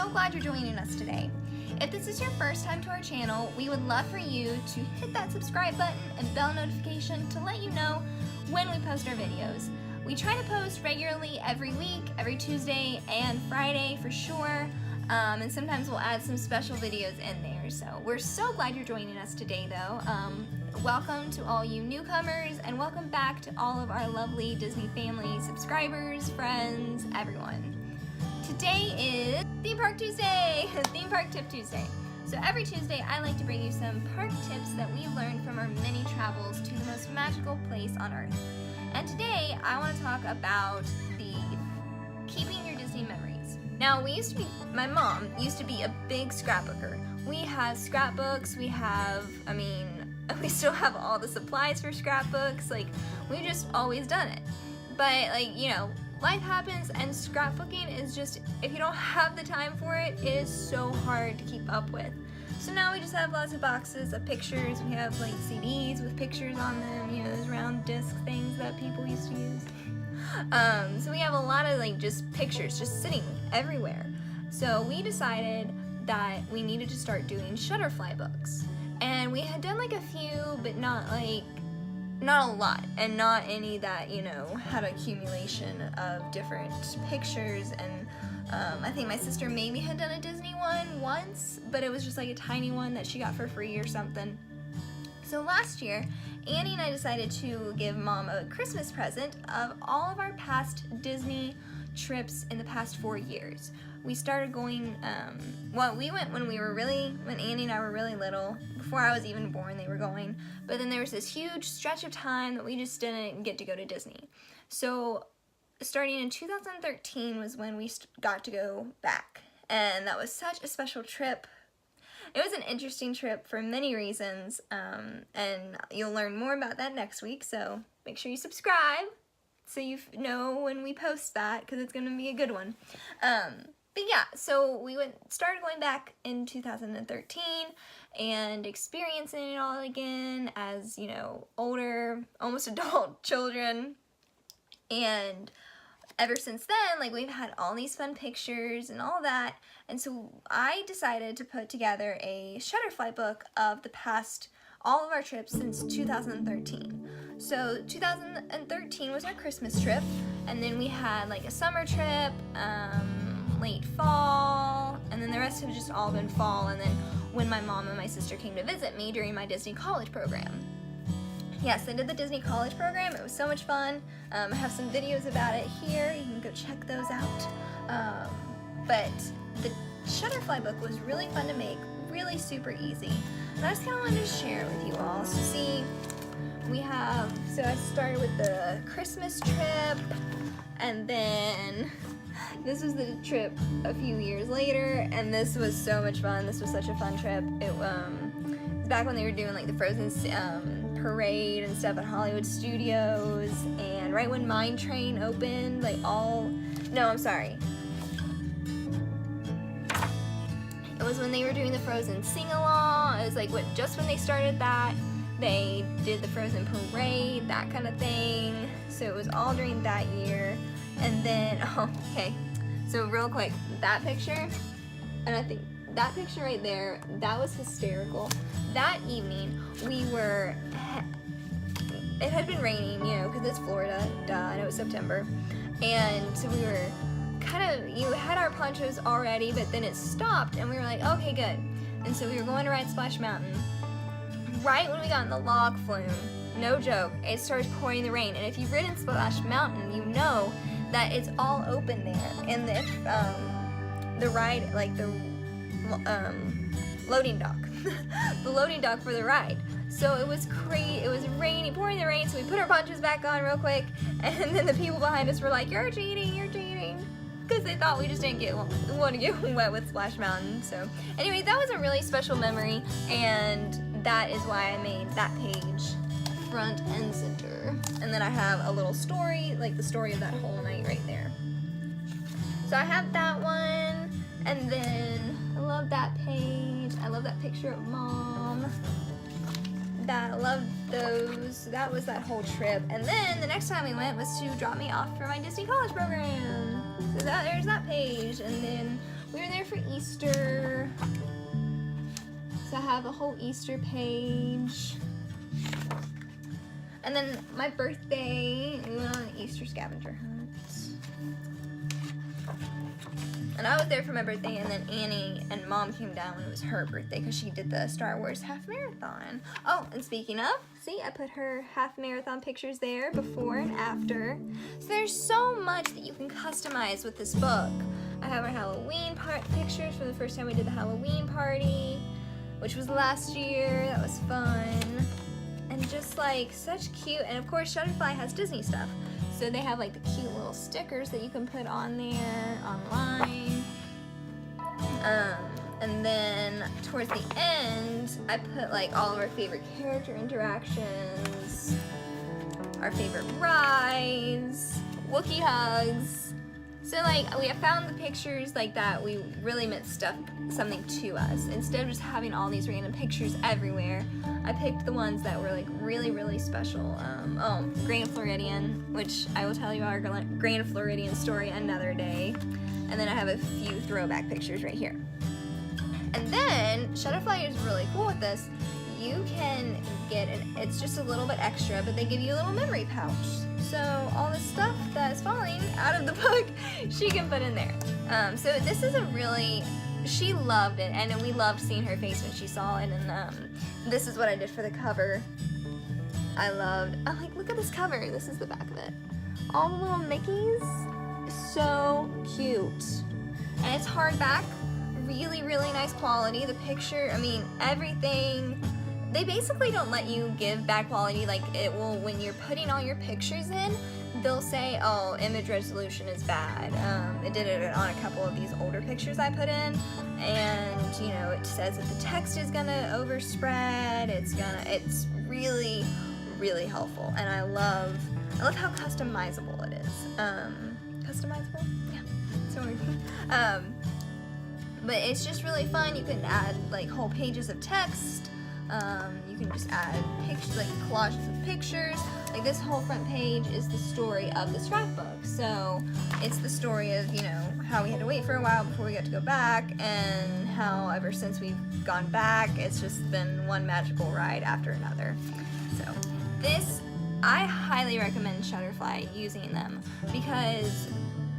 so glad you're joining us today. If this is your first time to our channel, we would love for you to hit that subscribe button and bell notification to let you know when we post our videos. We try to post regularly every week, every Tuesday and Friday for sure, and sometimes we'll add some special videos in there. So we're so glad you're joining us today though. Welcome to all you newcomers, and welcome back to all of our lovely Disney family subscribers, friends, everyone. Today is Theme Park Tuesday, Theme Park Tip Tuesday. So every Tuesday I like to bring you some park tips that we've learned from our many travels to the most magical place on earth. And today I want to talk about keeping your Disney memories. Now my mom used to be a big scrapbooker. We have scrapbooks, we still have all the supplies for scrapbooks, we've just always done it. But life happens, and scrapbooking is just, if you don't have the time for it, it is so hard to keep up with. So now we just have lots of boxes of pictures. We have CDs with pictures on them, those round disc things that people used to use. So we have a lot of just pictures just sitting everywhere. So we decided that we needed to start doing Shutterfly books. And we had done a few, but not a lot, and not any that had accumulation of different pictures. And I think my sister maybe had done a Disney one once, but it was just a tiny one that she got for free or something. So last year, Annie and I decided to give Mom a Christmas present of all of our past Disney trips in the past 4 years. We started going, we went when Annie and I were really little. Before I was even born, they were going. But then there was this huge stretch of time that we just didn't get to go to Disney. So starting in 2013 was when we got to go back. And that was such a special trip. It was an interesting trip for many reasons. And you'll learn more about that next week. So make sure you subscribe so you know when we post that, because it's going to be a good one. But yeah, so we started going back in 2013 and experiencing it all again as, older, almost adult children. And ever since then, we've had all these fun pictures and all that. And so I decided to put together a Shutterfly book of all of our trips since 2013. So 2013 was our Christmas trip, and then we had a summer trip, late fall, and then the rest have just all been fall, and then when my mom and my sister came to visit me during my Disney college program. Yes, I did the Disney college program. It was so much fun. I have some videos about it here. You can go check those out. But the Shutterfly book was really fun to make, really super easy. And I just kind of wanted to share it with you all. So see, so I started with the Christmas trip, and then this was the trip a few years later, and this was so much fun. This was such a fun trip. It was back when they were doing the Frozen parade and stuff at Hollywood Studios, and right when Mine Train opened, no, I'm sorry. It was when they were doing the Frozen sing-along. It was just when they started that, they did the Frozen parade, that kind of thing. So it was all during that year. And then, so real quick, that picture, and I think that picture right there, that was hysterical. That evening, it had been raining, because it's Florida, and it was September. And so we were you had our ponchos already, but then it stopped, and we were like, okay, good. And so we were going to ride Splash Mountain. Right when we got in the log flume, no joke, it started pouring the rain. And if you've ridden Splash Mountain, you know that it's all open there. And the ride, the loading dock, the loading dock for the ride. So it was crazy. It was raining, pouring the rain. So we put our ponchos back on real quick, and then the people behind us were like, "You're cheating! You're cheating!" Because they thought we just didn't want to get wet with Splash Mountain. So anyway, that was a really special memory, and that is why I made that page front and center. And then I have a little story, the story of that whole night right there. So I have that one, and then I love that page. I love that picture of Mom. I love those. That was that whole trip. And then the next time we went was to drop me off for my Disney college program. So there's that page. And then we were there for Easter. So I have a whole Easter page. And then my birthday, we went on an Easter scavenger hunt. And I was there for my birthday, and then Annie and Mom came down when it was her birthday because she did the Star Wars half marathon. Oh, and speaking of, see, I put her half marathon pictures there, before and after. So there's so much that you can customize with this book. I have our Halloween pictures from the first time we did the Halloween party, which was last year. That was fun. And just like such cute, and of course Shutterfly has Disney stuff. So they have like the cute little stickers that you can put on there online. And then towards the end, I put like all of our favorite character interactions, our favorite rides, Wookiee hugs. So like we have found the pictures like that we really meant something to us. Instead of just having all these random pictures everywhere, I picked the ones that were like really, really special. Grand Floridian, which I will tell you our Grand Floridian story another day. And then I have a few throwback pictures right here. And then Shutterfly is really cool with this. You can get it's just a little bit extra, but they give you a little memory pouch. So all the stuff that is falling out of the book, she can put in there. So this is a really, she loved it, and we loved seeing her face when she saw it. And this is what I did for the cover. I'm like, look at this cover. This is the back of it. All the little Mickeys, so cute. And it's hardback, really, really nice quality. The picture, I mean, everything. They basically don't let you give bad quality. Like it will, when you're putting all your pictures in, they'll say, oh, image resolution is bad. It did it on a couple of these older pictures I put in, and you know, it says that the text is gonna overspread. It's really, really helpful, and I love how customizable it is. Customizable? Yeah, sorry. But it's just really fun. You can add like whole pages of text. You can just add pictures, like collages of pictures. Like this whole front page is the story of the scrapbook. So it's the story of, you know, how we had to wait for a while before we got to go back, and how ever since we've gone back, it's just been one magical ride after another. So this, I highly recommend Shutterfly using them, because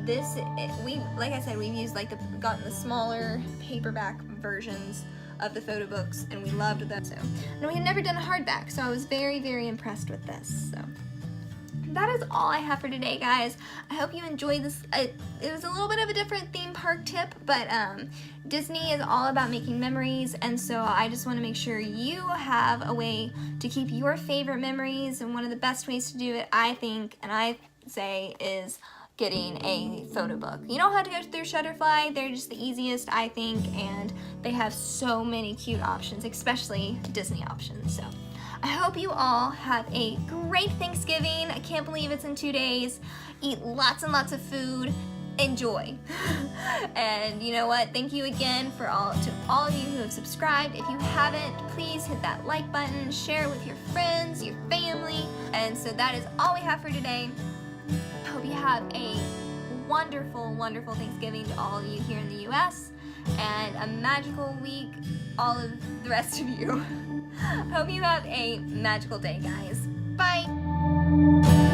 like I said, we've used like gotten the smaller paperback versions of the photo books, and we loved them. So, and we had never done a hardback, so I was very, very impressed with this. So that is all I have for today, guys. I hope you enjoyed this. It was a little bit of a different theme park tip, but Disney is all about making memories, and so I just want to make sure you have a way to keep your favorite memories, and one of the best ways to do it, I think, and I say, is getting a photo book. You don't have to go through Shutterfly. They're just the easiest, I think, and they have so many cute options, especially Disney options. So I hope you all have a great Thanksgiving. I can't believe it's in 2 days. Eat lots and lots of food. Enjoy. And you know what? Thank you again to all of you who have subscribed. If you haven't, please hit that like button, share it with your friends, your family. And so that is all we have for today. Hope you have a wonderful, wonderful Thanksgiving to all of you here in the US, and a magical week, all of the rest of you. Hope you have a magical day, guys. Bye!